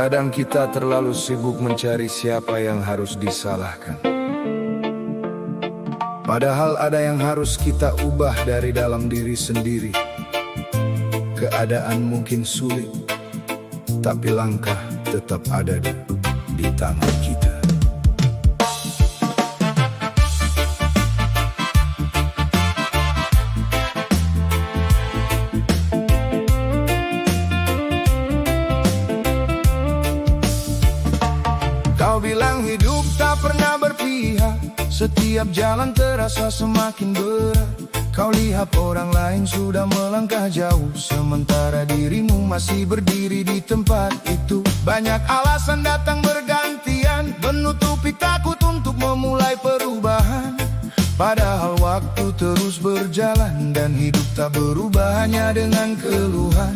Kadang kita terlalu sibuk mencari siapa yang harus disalahkan. Padahal ada yang harus kita ubah dari dalam diri sendiri. Keadaan mungkin sulit, tapi langkah tetap ada di tangan kita. Kau bilang hidup tak pernah berpihak, setiap jalan terasa semakin berat. Kau lihat orang lain sudah melangkah jauh, sementara dirimu masih berdiri di tempat itu. Banyak alasan datang bergantian, menutupi takut untuk memulai perubahan. Padahal waktu terus berjalan dan hidup tak berubah hanya dengan keluhan.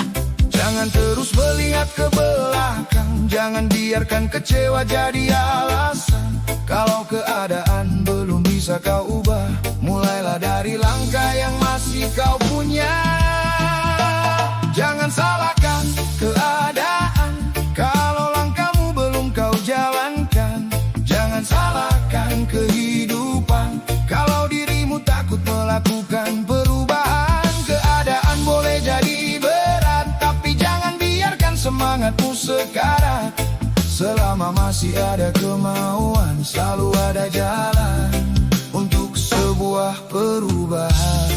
Jangan terus melihat ke belakang, jangan biarkan kecewa jadi alasan. Kalau keadaan belum bisa kau ubah, mulailah dari langkah yang masih kau punya. Jangan salahkan keadaan kalau langkahmu belum kau jalankan. Jangan salahkan kehidupan kalau dirimu takut melakukan perubahan. Keadaan boleh jadi berat, tapi jangan biarkan semangatmu sekarat. Selama masih ada kemauan, selalu ada jalan untuk sebuah perubahan.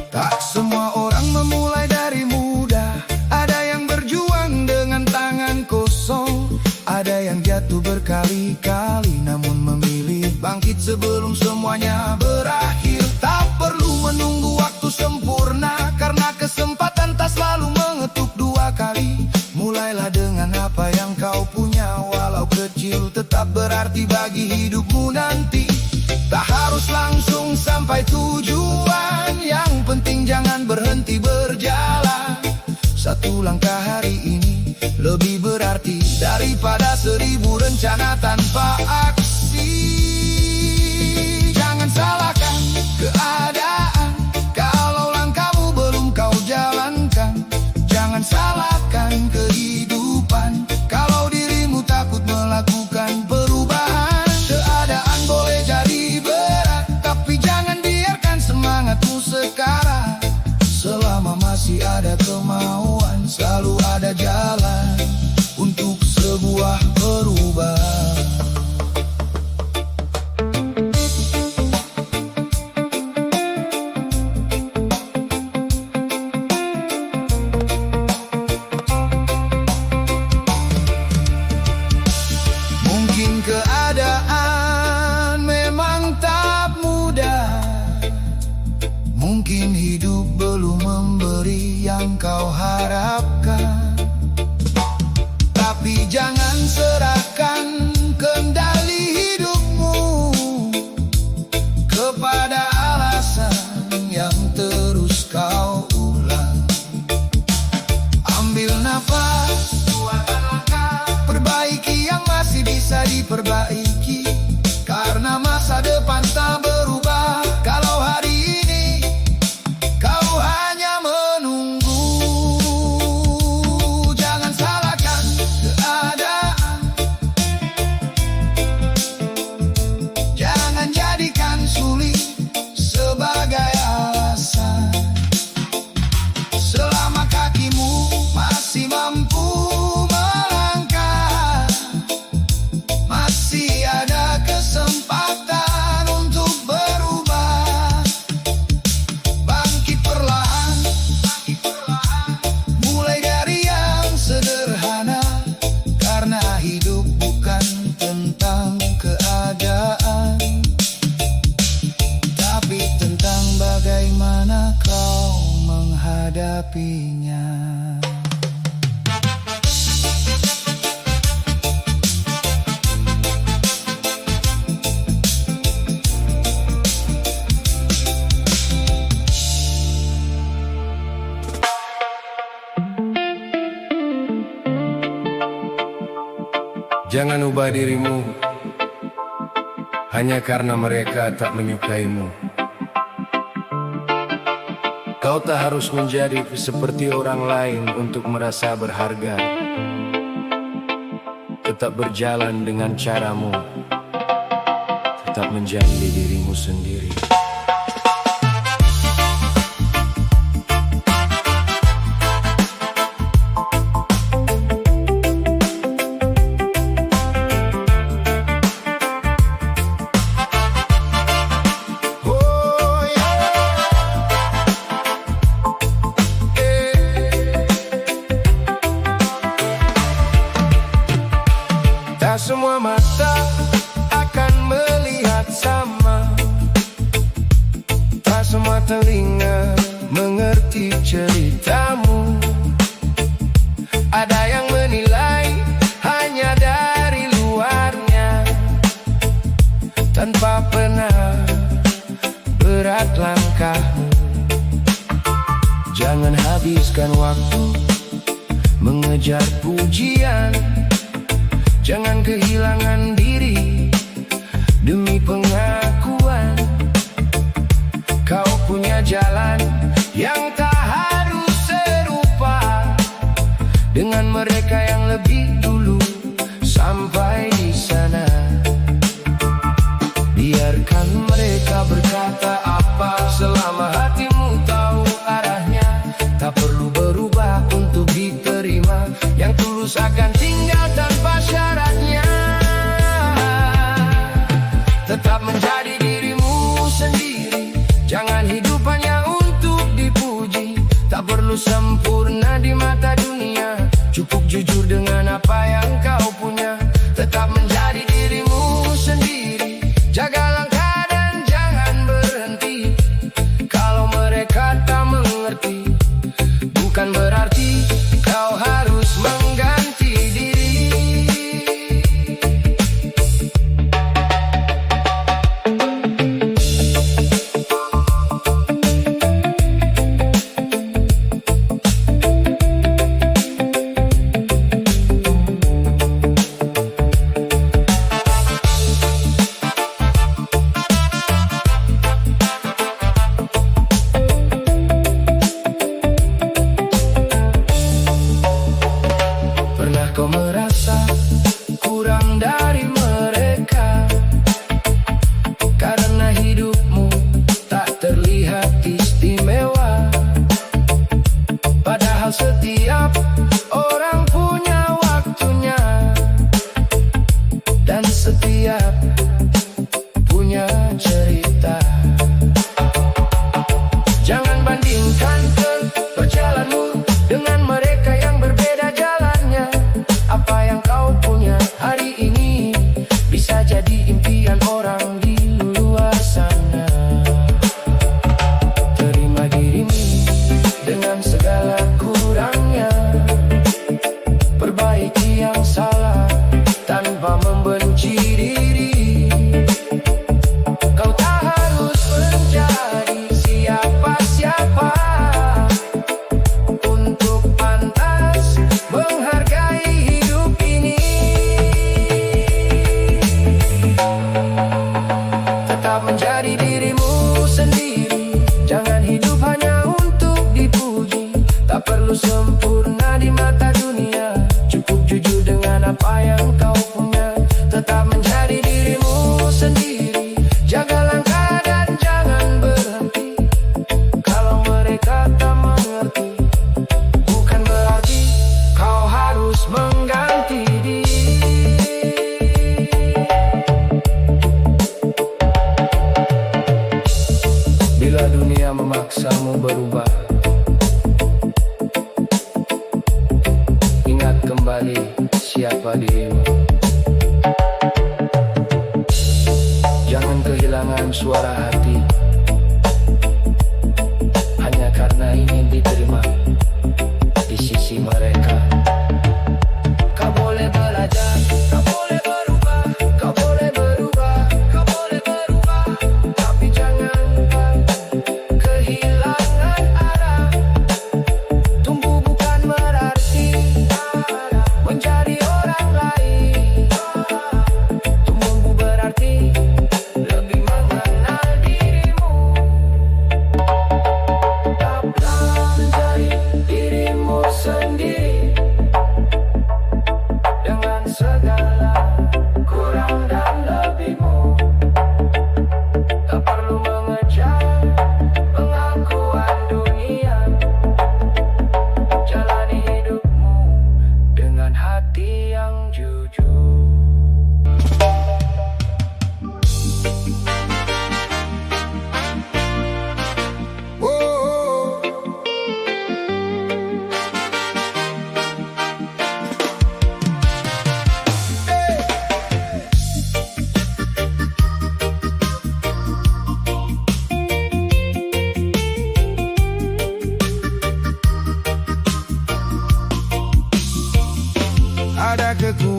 Tak semua orang memulai dari mudah, ada yang berjuang dengan tangan kosong. Ada yang jatuh berkali-kali namun memilih bangkit sebelum semuanya berakhir. Tak perlu menunggu waktu sempurna, karena kesempatan tak selalu mengetuk dua kali. Mulailah dengan apa yang kau punya, walau kecil tetap berarti bagi hidupmu nanti. Tak harus langsung sampai tujuan, yang penting jangan berhenti berjalan. Satu langkah hari ini lebih berarti daripada 1000 rencana tanpa aksi. Jangan salahkan keadaan kalau langkahmu belum kau jalankan. Jangan salahkan kehidupan kalau dirimu takut melakukan perubahan. Keadaan boleh jadi berat, tapi jangan biarkan semangatmu sekarat. Selama masih ada kemauan, selalu ada jalan untuk sebuah perubahan. Mungkin keadaan memang tak mudah, mungkin hidup belum memberi yang kau harapkan. Tapi jangan serahkan kendali hidupmu kepada alasan yang terus kau ulang. Ambil nafas, buatkan langkah, perbaiki yang masih bisa diperbaiki. Karena masa depan tak berubah kalau hari ini kau hanya menunggu. Jangan salahkan keadaan, jangan jadikan sulit sebagai alasan. Selama kakimu masih mampu melangkah, masih ada kesempatan untuk berubah. Bangkit perlahan, mulai dari yang sederhana. Karena hidup bukan tentang keadaan, tapi tentang bagaimana kau menghadapinya. Jangan ubah dirimu hanya karena mereka tak menyukaimu. Kau tak harus menjadi seperti orang lain untuk merasa berharga. Tetap berjalan dengan caramu, tetap menjadi dirimu sendiri. Tak semua mata akan melihat sama, tak semua telinga mengerti ceritamu. Ada yang menilai hanya dari luarnya, tanpa pernah berat langkahmu. Jangan habiskan waktu mengejar pujian, jangan kehilangan diri demi pengakuan. Kau punya jalan yang tak harus serupa dengan mereka yang lebih dulu sampai di sana. Biarkan mereka berkata apa selama hatimu tahu arahnya. Tak perlu berubah untuk diterima, yang tulus akan tinggal tanpa syaratnya. Tetap menjadi dirimu sendiri, jangan hidup hanya untuk dipuji. Tak perlu sempurna di mata dunia, cukup jujur dengan apa yang kau punya. Tetap menjadi dirimu sendiri, jaga langkah dan jangan berhenti. Kalau mereka tak mengerti, bukan berarti kau harus mengganti diri. Kau merasa kurang dari mereka karena hidupmu tak terlihat istimewa. Padahal setiap orang punya waktunya dan setiap punya cerita. Jangan bandingkan perjalananmu dengan mereka yang berbeda jalannya. Apa yang kau punya hari ini bisa jadi impian orang di luar sana. Terima dirimu dengan segala kurangnya, perbaiki yang salah tanpa membenci diri. Kau tak harus menjadi siapa-siapa untuk pantas menghargai hidup ini. Tetap menjadi dirimu sendiri, jangan hidup hanya untuk dipuji. Tak perlu sempurna di mata dunia, cukup jujur dengan apa yang kau punya. Tetap menjadi dirimu sendiri, jaga langkah dan jangan berhenti. Kalau mereka tak mengerti, bukan berarti kau harus mengganti diri. Bila dunia memaksamu berubah, ingat kembali siapa dirimu. Jangan kehilangan suara hati hanya karena ingin diterima di sisi mereka. Kau boleh belajar, kau boleh berubah, kau boleh berubah, kau boleh berubah, tapi jangan kehilangan arah. Tumbuh bukan berarti menjadi orang lain.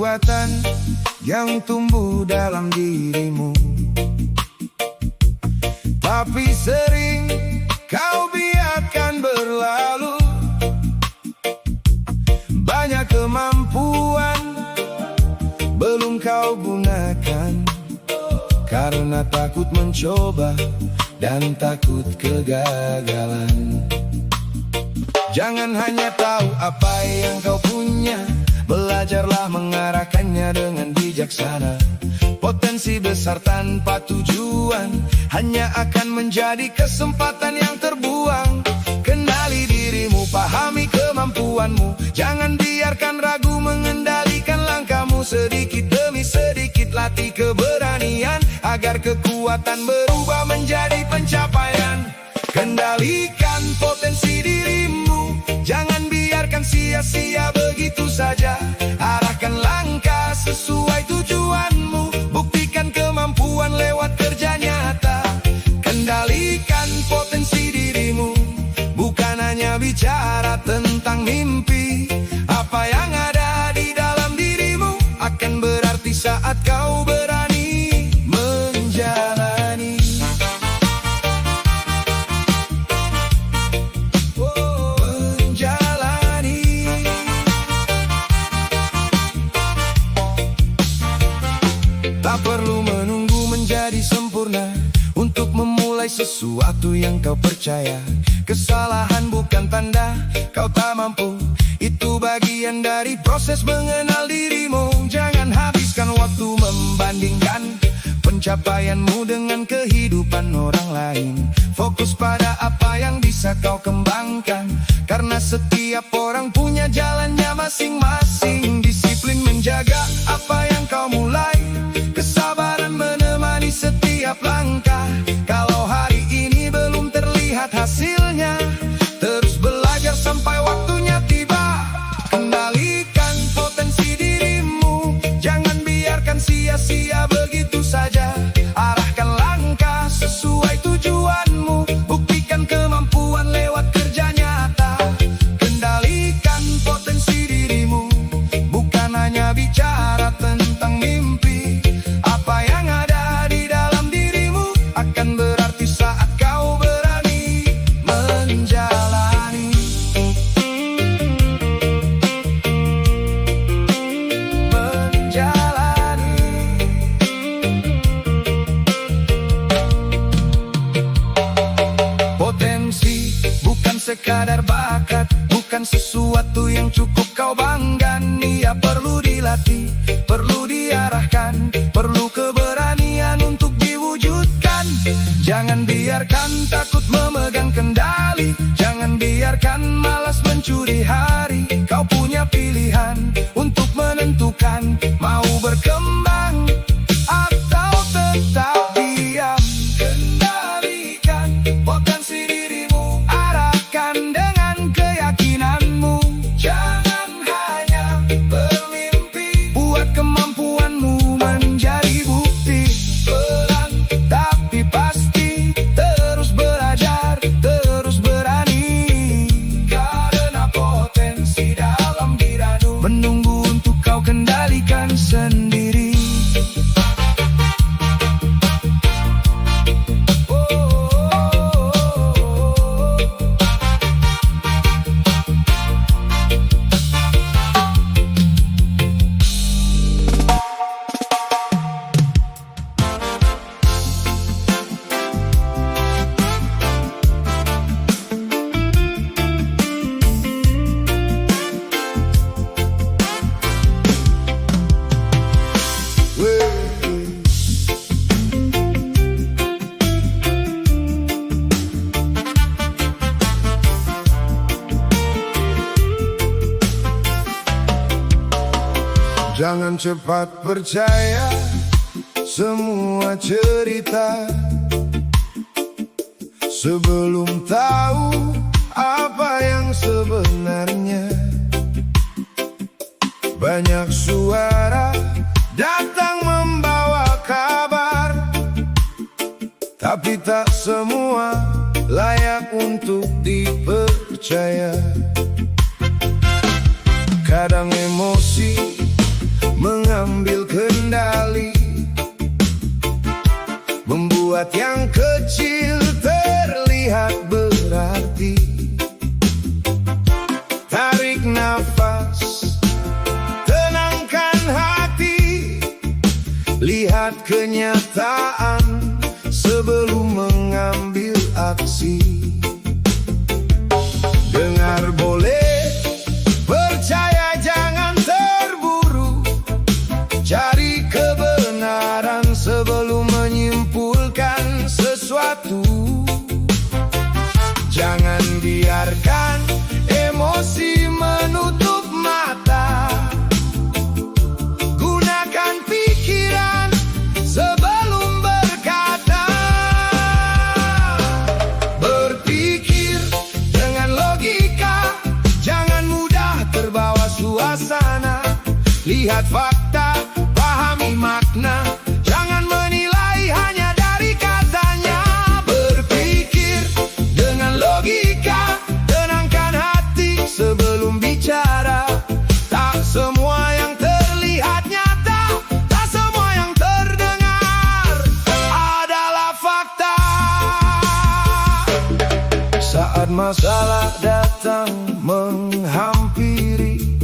kekuatan yang tumbuh dalam dirimu. Tapi sering kau biarkan berlalu. Banyak kemampuan belum kau gunakan, karena takut mencoba dan takut kegagalan. Jangan hanya tahu apa yang kau punya, belajarlah mengarahkannya dengan bijaksana. Potensi besar tanpa tujuan hanya akan menjadi kesempatan yang terbuang. Kenali dirimu, pahami kemampuanmu, jangan biarkan ragu mengendalikan langkahmu. Sedikit demi sedikit latih keberanian, agar kekuatan berubah menjadi pencapaian. Kendalikan potensi dirimu, jangan biarkan sia-sia begitu saja. Arahkan langkah sesuai tujuanmu, buktikan kemampuan lewat kerja nyata. Kendalikan potensi dirimu, bukan hanya bicara tentang mimpi. Apa yang ada di dalam dirimu akan berarti saat kau berani menjalani. Tak perlu menunggu menjadi sempurna untuk memulai sesuatu yang kau percaya. Kesalahan bukan tanda kau tak mampu, itu bagian dari proses mengenal dirimu. Jangan habiskan waktu membandingkan pencapaianmu dengan kehidupan orang lain. Fokus pada apa yang bisa kau kembangkan, karena setiap orang punya jalannya masing-masing. Disiplin menjaga apa yang kau mulai, kesabaran menemani setiap langkah. Kalau hari ini belum terlihat hasilnya, terus belajar sampai waktunya tiba. Kendalikan potensi dirimu, jangan biarkan sia-sia begitu saja. Arahkan langkah sesuai tujuanmu, buktikan kemampuan lewat kerja nyata. Kendalikan potensi dirimu, bukan hanya bicara tentang mimpi. Apa yang ada di dalam dirimu akan berarti saat kau berani menjalani. Potensi bukan sekadar bakat, bukan sesuatu yang cukup kau banggakan. Ia perlu dilatih, perlu diarahkan, perlu keberanian untuk diwujudkan. Jangan biarkan takut memegang kendali, jangan biarkan malas mencuri hari. Kau punya pilihan untuk menentukan mau berkembang atau tetap diam. Kendalikan potensi dirimu, arahkan dengan keyakinanmu. Jangan hanya bermimpi, buat kemampuanmu menjadi bukti. Pelan tapi pasti, terus belajar, terus berani. Karena potensi dalam dirimu menunggu untuk kau kendalikan sendiri. Jangan cepat percaya semua cerita sebelum tahu apa yang sebenarnya. Banyak suara datang membawa kabar, tapi tak semua layak untuk dipercaya. Kadang emosi biarkan emosi menutup mata. Gunakan pikiran sebelum berkata. Berpikir dengan logika, jangan mudah terbawa suasana. Lihat fakta, pahami makna, jangan menilai hanya dari katanya. Berpikir dengan logika, tenangkan hati sebelum bicara. Tak semua yang terlihat nyata, tak semua yang terdengar adalah fakta. Saat masalah datang menghampiri,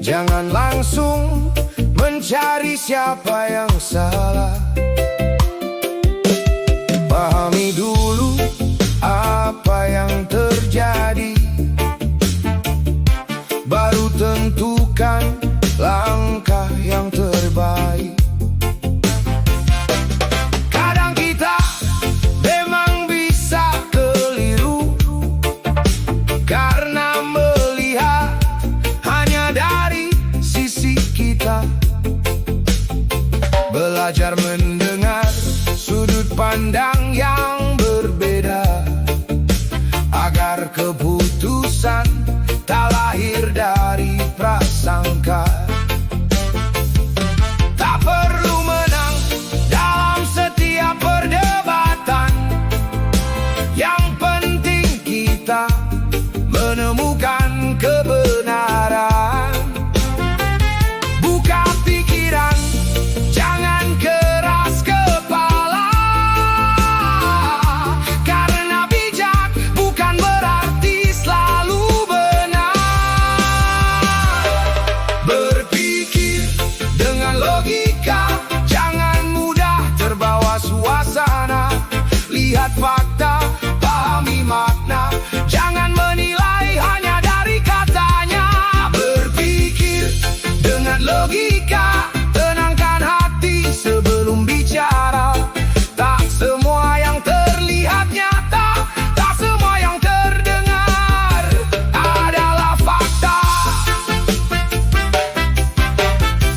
jangan langsung mencari siapa yang salah. Pahami dulu apa yang terjadi, baru tentukan langkah yang terbaik. Kadang kita memang bisa keliru karena melihat hanya dari sisi kita. Belajar mendengar sudut pandang yang berbeda, agar keputusan tak lahir dari prasangka. Tak perlu menang dalam setiap perdebatan, yang penting kita menemukan kebenaran. Buka pikiran, jangan keras kepala, karena bijak bukan berarti selalu benar. Berpikir dengan logika, jangan mudah terbawa suasana. Lihat fakta, pahami makna, jangan menilai hanya dari katanya. Berpikir dengan logika, tenangkan hati sebelum bicara. Tak semua yang terlihat nyata, tak semua yang terdengar adalah fakta.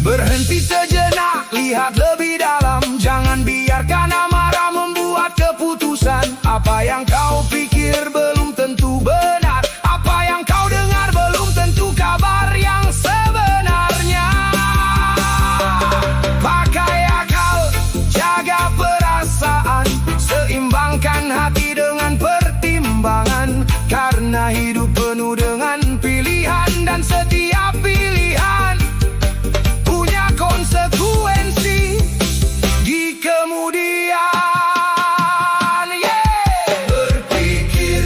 Berhenti sejenak, lihat lebih dalam, jangan biarkan amarah membuat keputusan. Apa yang kau pikir belum tentu benar, apa yang kau dengar belum tentu kabar yang sebenarnya. Pakai akal, jaga perasaan, seimbangkan hati dengan pertimbangan. Karena hidup penuh dengan pilihan, dan setiap pilihan punya konsekuensi di kemudian. Berpikir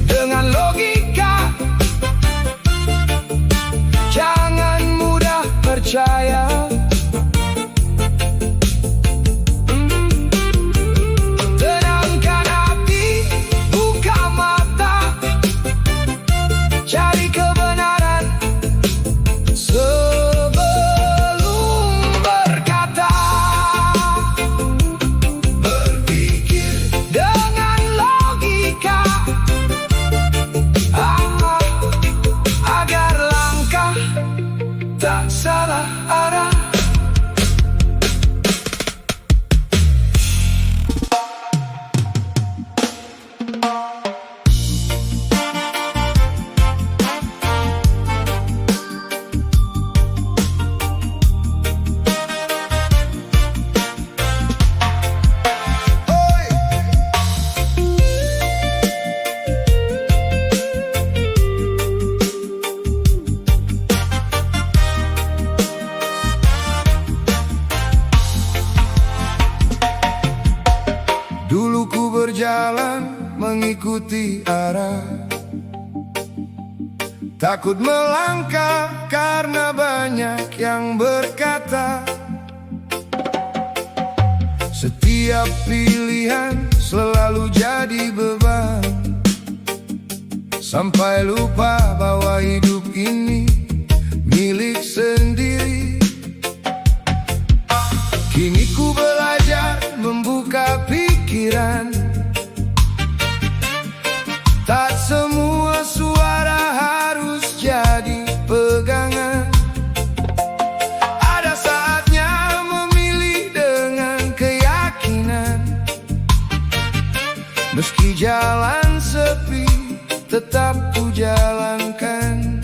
dengan logika, jangan mudah percaya. Tenangkan hati, buka mata, cari kebenaran sebelum berkata. Berpikir dengan logika, agar langkah tak salah arah. Dulu ku berjalan mengikuti arah, takut melangkah karena banyak yang berkata. Setiap pilihan selalu jadi beban, sampai lupa bahwa hidup ini milik sendiri. Kini ku belajar membuka pikiran, jalan sepi tetap ku jalankan.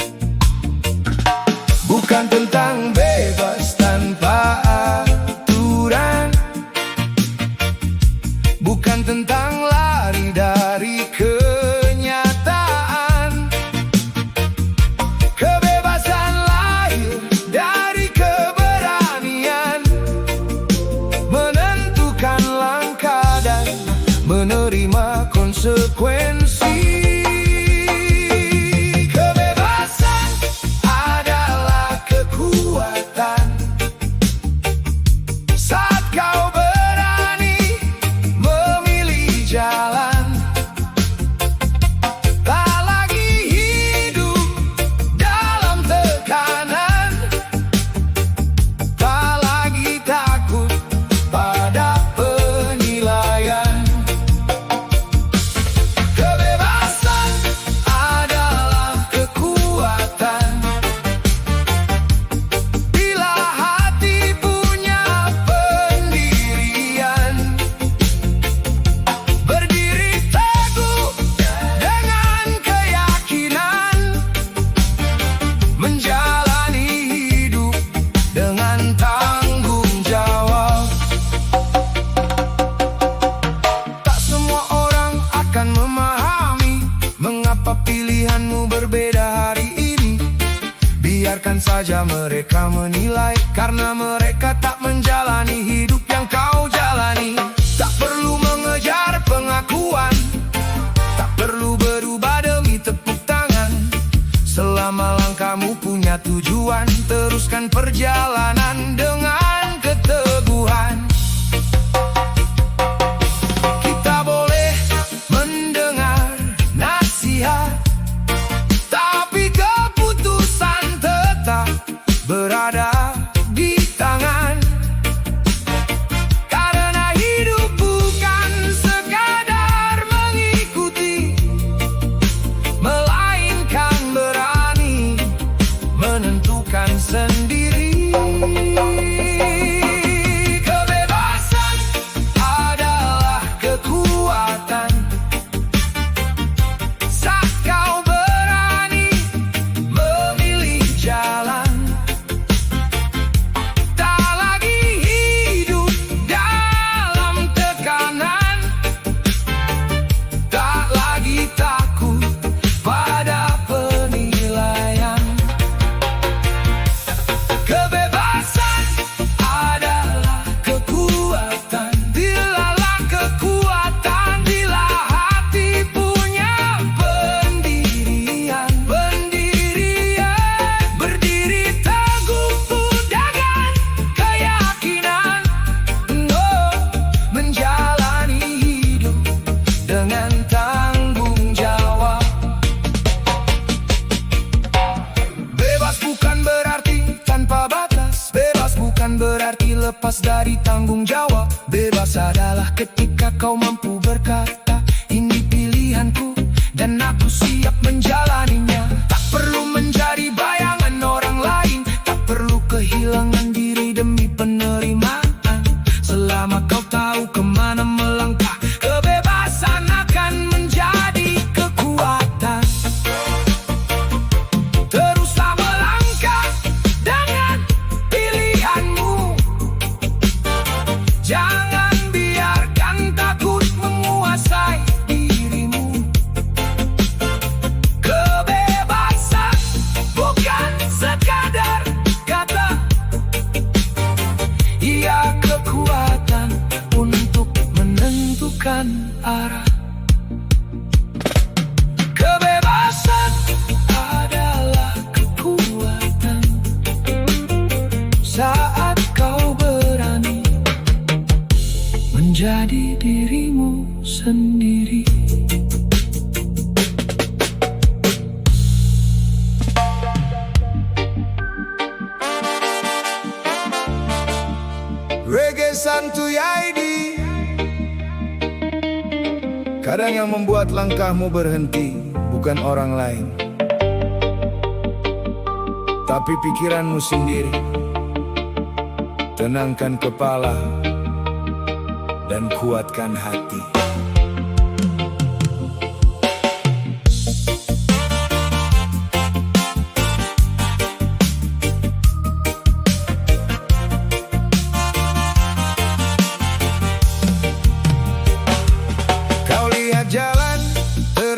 Bukan tentang bebas tanpa aturan, bukan tentang lari dari kenyataan. Kebebasan lahir dari keberanian, menentukan langkah dan menerima konsekuensi. Kebebasan adalah kekuatan saat kau berani memilih jalan. Tak lagi hidup dalam tekanan, tak lagi takut pada penilaian. Kebebasan adalah kekuatan bila hati punya pendirian, berdiri teguh dengan keyakinan, menjalani hidup dengan tanggung jawab. Tak semua orang akan memahami mengapa pilihanmu berbeda hari ini. Biarkan saja mereka menilai, karena mereka tak menjalani hidup yang kau jalani. Tak perlu mengejar pengakuan, tak perlu berubah demi tepuk tangan. Selama langkahmu punya tujuan, teruskan perjalanan dengan keteguhan. Kita boleh mendengar nasihat, tapi keputusan tetap berada di tangan. Karena hidup bukan sekadar mengikuti, melainkan berani menentukan sendiri. Kebebasan adalah kekuatan saat kau berani memilih jalan. Tak lagi hidup dalam tekanan, tak lagi takut pada penilaian. Kebebasan adalah kekuatan, dilalah kekuatan bila hati punya pendirian, berdiri teguh dengan keyakinan, menjalani hidup dengan tanggung jawab. Bebas bukan berarti tanpa batas, bebas bukan berarti lepas dari tanggung jawab. Bebas adalah ketika kau mampu berkata, ini pilihanku dan aku siap menjalaninya. Tak perlu menjadi bayangan orang lain, tak perlu kehilangan diri demi penerimaan. Selama kau tahu kemana melangkah, kebebasan akan menjadi kekuatan. Teruslah melangkah dengan pilihanmu, jangan biarkan takut menguasai dirimu. Kebebasan bukan sekadar kata, ia kekuatan untuk menentukan arah. Kebebasan adalah kekuatan saat kau berani menjadi dirimu sendiri. Reggae Santuy ID. Kadang yang membuat langkahmu berhenti bukan orang lain, tapi pikiranmu sendiri. Tenangkan kepala dan kuatkan hati.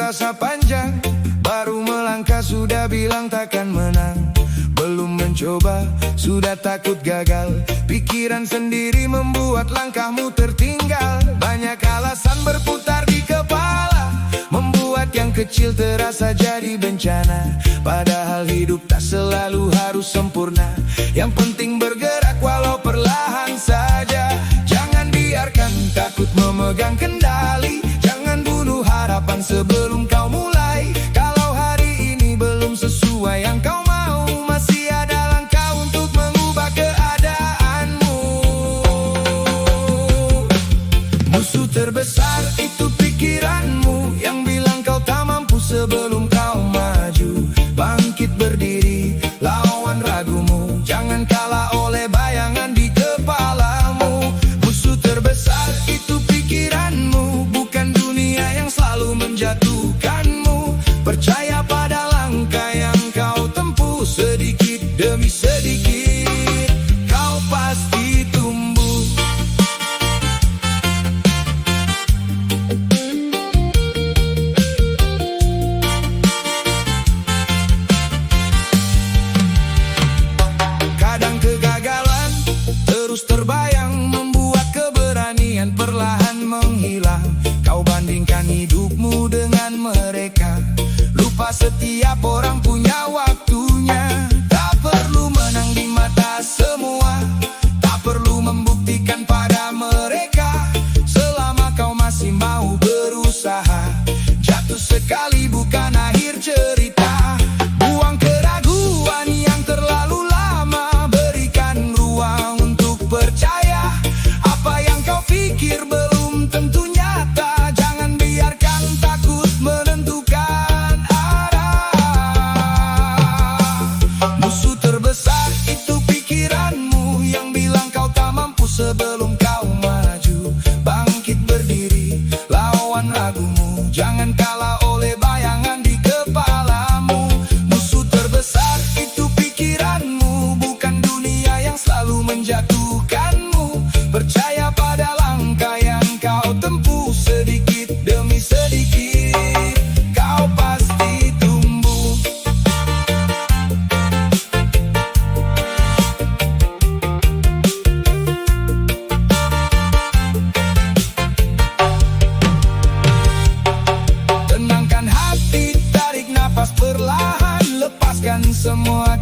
terasa panjang, baru melangkah sudah bilang takkan menang. Belum mencoba, sudah takut gagal. Pikiran sendiri membuat langkahmu tertinggal. Banyak alasan berputar di kepala, membuat yang kecil terasa jadi bencana. Padahal hidup tak selalu harus sempurna, yang penting bergerak walau perlahan saja. Jangan biarkan takut memegang kendali, jangan bunuh harapan sebelum kau mulai. Kalau hari ini belum sesuai yang kau mau, masih ada langkah untuk mengubah keadaanmu. Musuh terbesar itu pikiranmu, yang bilang kau tak mampu sebelum kau maju. Bangkit berdiri, lawan ragumu, jangan kalah oleh bayangan di kepalamu. Musuh terbesar itu pikiranmu, bukan dunia yang selalu menjatuhkanmu. Percaya pada langkah yang kau tempuh, sedikit demi sedikit kau pasti tumbuh. Kadang kegagalan terus terbayang, membuat keberanian perlahan menghilang. Kau bandingkan hidupmu dengan mereka, lupa setiap orang punya waktunya. Tak perlu menang di mata semua, tak perlu membuktikan pada mereka. Selama kau masih mau berusaha, jatuh sekali bukan akhir cerita. Buang keraguan yang terlalu lama, berikan ruang untuk percaya. Apa yang kau pikir belum tentu nyata, jangan biarkan takut menentukan arah. Musuh terbesar itu pikiranmu, yang bilang kau tak mampu sebelum kau maju. Bangkit berdiri, lawan ragumu, jangan kalah oleh bayangan di kepalamu. Musuh terbesar itu pikiranmu, bukan dunia yang selalu menjatuhkanmu. Percaya pada langkah yang kau tempuh, sedikit demi sedikit kau pasti tumbuh. Tenangkan hati, tarik napas perlahan, lepaskan semua